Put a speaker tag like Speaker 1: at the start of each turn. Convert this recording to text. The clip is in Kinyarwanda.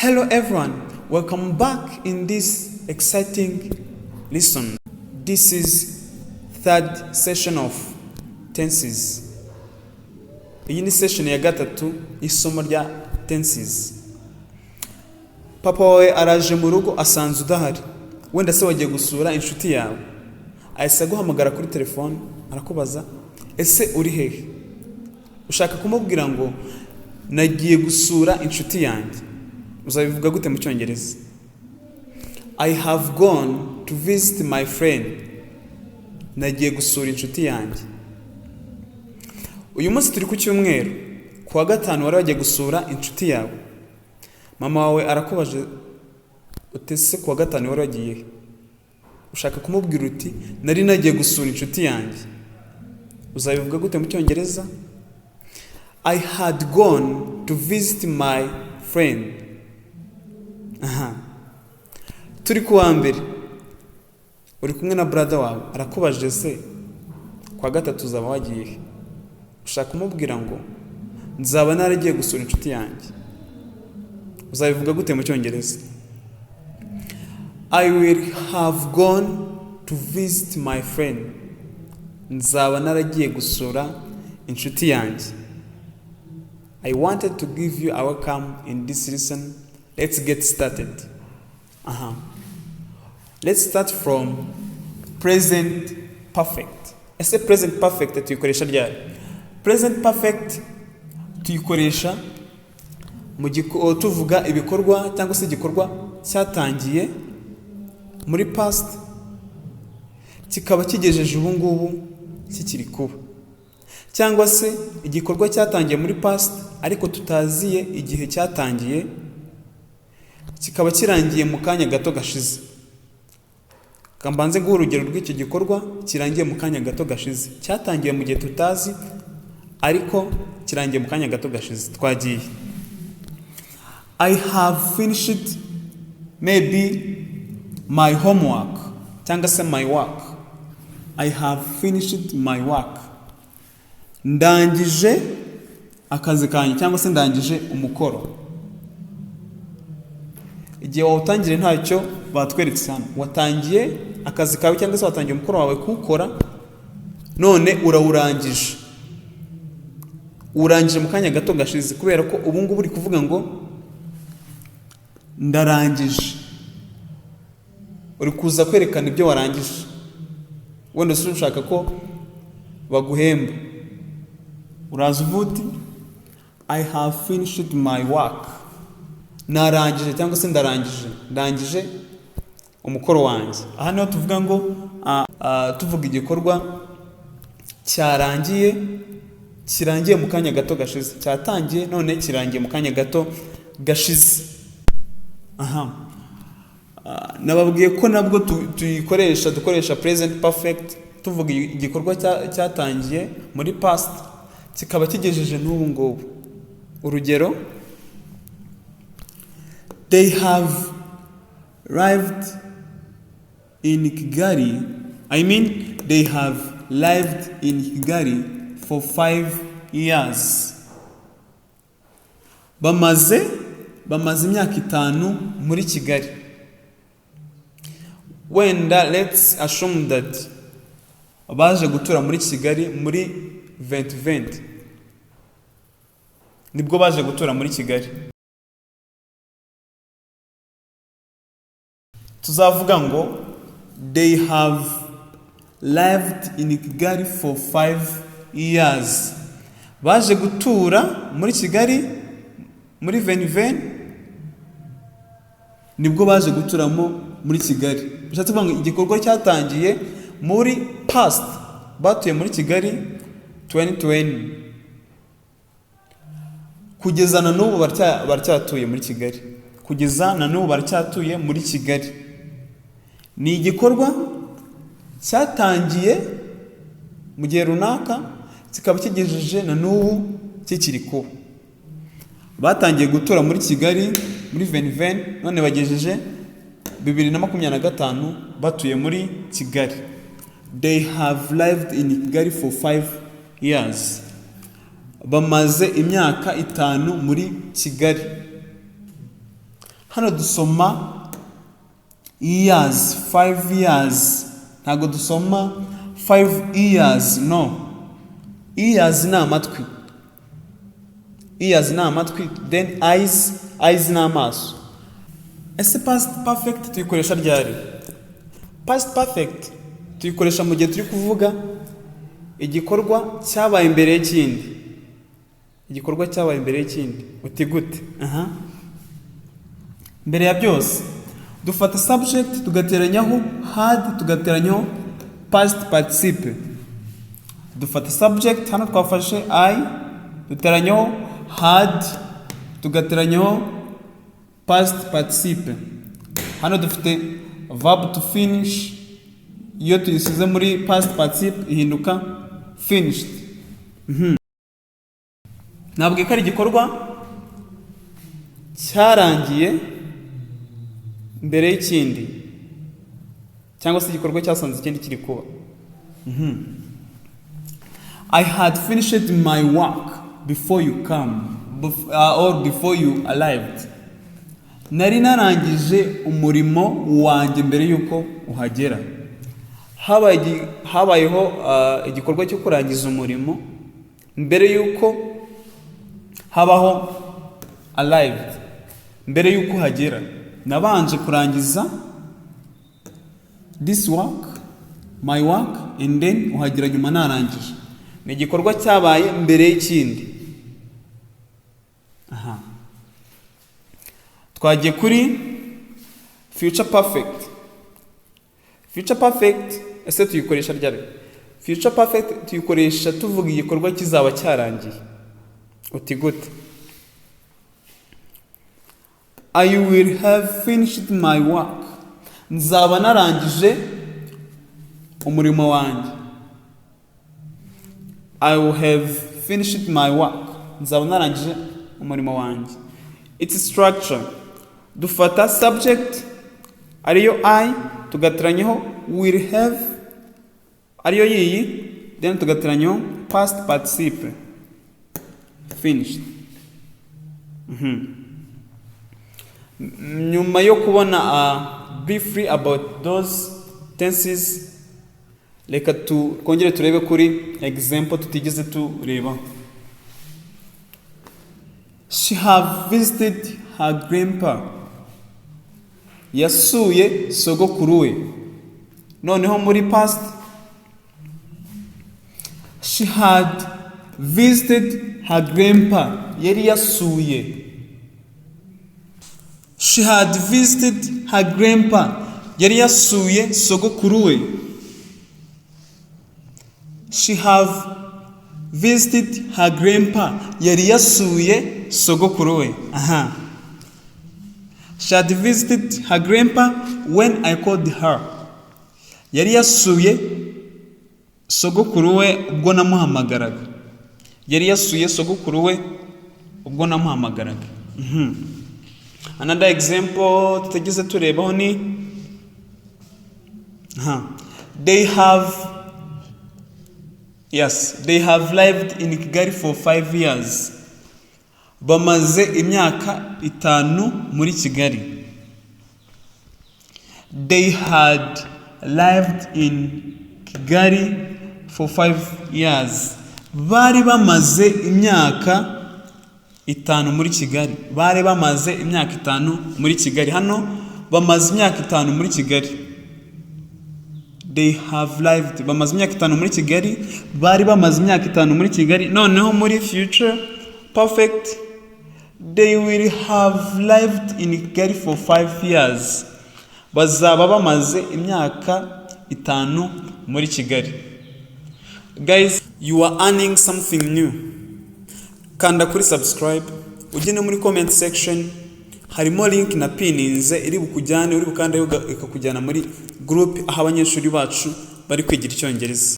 Speaker 1: Hello everyone, welcome back in this exciting lesson. This is third session of tenses. Iyi ni session ya gatatu isomo rya tenses. Papa wawe araje mu rugo asanze udahari. Wenda se wagiye gusura inshuti yawe. Ahise guhamagara kuri telefone arakubaza ese uri hehe? Ushaka kumubwira ngo nagiye gusura inshuti yanjye. Uzabivuga gute mu Cyongereza? I have gone to visit my friend. Nagiye gusura inshuti yanjye. Uyu munsi turi ku cyumweru. Kuwa gatanu wari wagiye gusura inshuti yawe. Mama wawe arakubaje utese kuwa gatanu wari wagiye. Ushaka kumubwira uti nari nagiye gusura inshuti yanjye. Uzabivuga gute mu Cyongereza? I had gone to visit my friend. Turi kuwa mbere. Uri kumwe na brother wawe arakubaje se kwa gatatu uzaba wagiye. Ushaka kumubwira ngo nzaba naragiye gusura inshuti yanjye. Uzabivuga gute mu Cyongereza? I will have gone to visit my friend. Nzaba naragiye gusura inshuti yanjye. I wanted to give you a welcome in this lesson. Let's get started. Let's start from present perfect. Ese present perfect tuyikoresha ryari? Present perfect tuyikoresha mu tuvuga ibikorwa cyangwa se igikorwa cyatangiye muri past kikaba kigejeje ubu ngubu kikiri kuba, cyangwa se igikorwa cyatangiye muri past ariko tutaziye igihe cyatangiye kikaba kirangiye mu kanya gato gashize. Kambanze ngo urugero rw'icyo gikorwa kirangiye mu kanya gato gashize, cyatangiye mu gihe tutazi ariko kirangiye mu kanya gato gashize. Twagiye I have finished maybe my homework cyangwa se my work. I have finished my work. Ndangije akazi kanjye cyangwa se ndangije umukoro. Igihe wawutangire ntacyo batweretse hano. Watangiye akazi kawe cyangwa se watangiye umukoro wawe kuwukora, none urawurangije. Urangije mu kanya gato gashize kubera ko ubu ngubu uri kuvuga ngo ndarangije. Uri kuza kwerekana ibyo warangije. Wenda se ushaka ko baguhemba. Uraza uvuti I have finished my work. Narangije cyangwa se ndangije umukoro wanjye. Aha niho tuvuga ngo tuvuga igikorwa kirangiye mu kanya gato gashize. Cyatangiye none kirangiye mu kanya gato gashize. Nababwiye ko nabwo dukoresha present perfect tuvuga igikorwa cyatangiye muri past kikaba kigejeje n'ubu ngubu. Urugero, they have lived in Kigali. They have lived in Kigali for 5 years. Bamaze imyaka 5 muri Kigali. Wenda let's assume that baje gutura muri Kigali muri 2020. Nibwo baje gutura muri Kigali. Tuzavuga ngo they have lived in Kigali for 5 years. Baje gutura muri Kigali muri 2020. Nibwo baje guturamo muri Kigali. Bishatse kuvuga ngo igikorwa cyatangiye muri past, batuye muri Kigali 2020. Kugeza na n'ubu baracyatuye muri Kigali. Kugeza na n'ubu baracyatuye muri Kigali. Ni igikorwa cyatangiye mu gihe runaka kikaba kigejeje na n'ubu kikiri kuba. Batangiye gutura muri Kigali muri 2020 none bagejeje 2025 batuye muri Kigali. They have lived in Kigali for 5 years. Bamaze imyaka 5 muri Kigali. hano dusoma years, 5 years, ntago dusoma 5 years, no. Ears ni amatwi, ears ni amatwi, then eyes ni amaso. Ese past perfect tuyikoresha ryari? Past perfect tuyikoresha mu gihe turi kuvuga igikorwa cyabaye imbere y'ikindi, igikorwa cyabaye imbere y'ikindi. Uti gute? Mbere ya byose dufata subject tugateranyaho had, tugateranyaho past participle. Dufata subject, hano twafashe I, duteranyaho had, tugateranyaho past participle. Hano dufite verb to finish, iyo tuyisize muri past participle ihinduka finished. Nabwo ko ari igikorwa cyarangiye mbere y'ikindi, cyangwa se igikorwa cyasanze ikindi kiri kuba. I had finished my work before you come, or before you arrived. Nari narangije umurimo wanjye mbere yuko uhagera. Habayeho igikorwa cyo kurangiza umurimo mbere yuko habaho arrived, mbere yuko uhagera. Nabanje kurangiza this work, my work, and then uhagera nyuma narangije. Ni igikorwa cyabaye mbere y'ikindi. Twagiye kuri future perfect. Future perfect ese tuyikoresha ryari? Future perfect tuyikoresha tuvuga igikorwa kizaba cyarangiye. Uti gute? I will have finished my work. Nzaba narangije umurimo wanjye. I will have finished my work. Nzaba narangije umurimo wanjye. Its structure. Dufata subject ariyo I, tugateranyaho will have ariyo yiyi, then tugateranyaho past participle finished. Nyuma yo kubona briefly about those tenses, reka twongere turebe kuri example tutigeze tureba. She have visited her grandpa. Yasuye sogokuru we. Noneho muri past, she had visited her grandpa. Yari yasuye. She had visited her grandpa. Yari yasuye sogokuru we. She have visited her grandpa. Yari yasuye sogokuru we. She had visited her grandpa when I called her. Yari yasuye sogokuru we ubwo namuhamagaraga. Yari yasuye sogokuru we ubwo namuhamagaraga. Another example tutageze turebaho ni they have lived in Kigali for 5 years. Bamaze imyaka 5 muri Kigali. They had lived in Kigali for 5 years. Bari bamaze imyaka 5 muri Kigali. Bari bamaze imyaka 5 muri Kigali. Hano bamaze imyaka 5 muri Kigali. They have lived. Bamaze imyaka 5 muri Kigali. Bari bamaze imyaka 5 muri Kigali. Noneho muri future perfect, they will have lived in Kigali for 5 years. Bazaba bamaze imyaka 5 muri Kigali. Guys, you are earning something new. Kanda kuri subscribe, ugene muri comment section, harimo link na pininze iri bukujyane, uri bukanda ikakujyana muri group aho abanyeshuri bacu bari kwigira Icyongereza.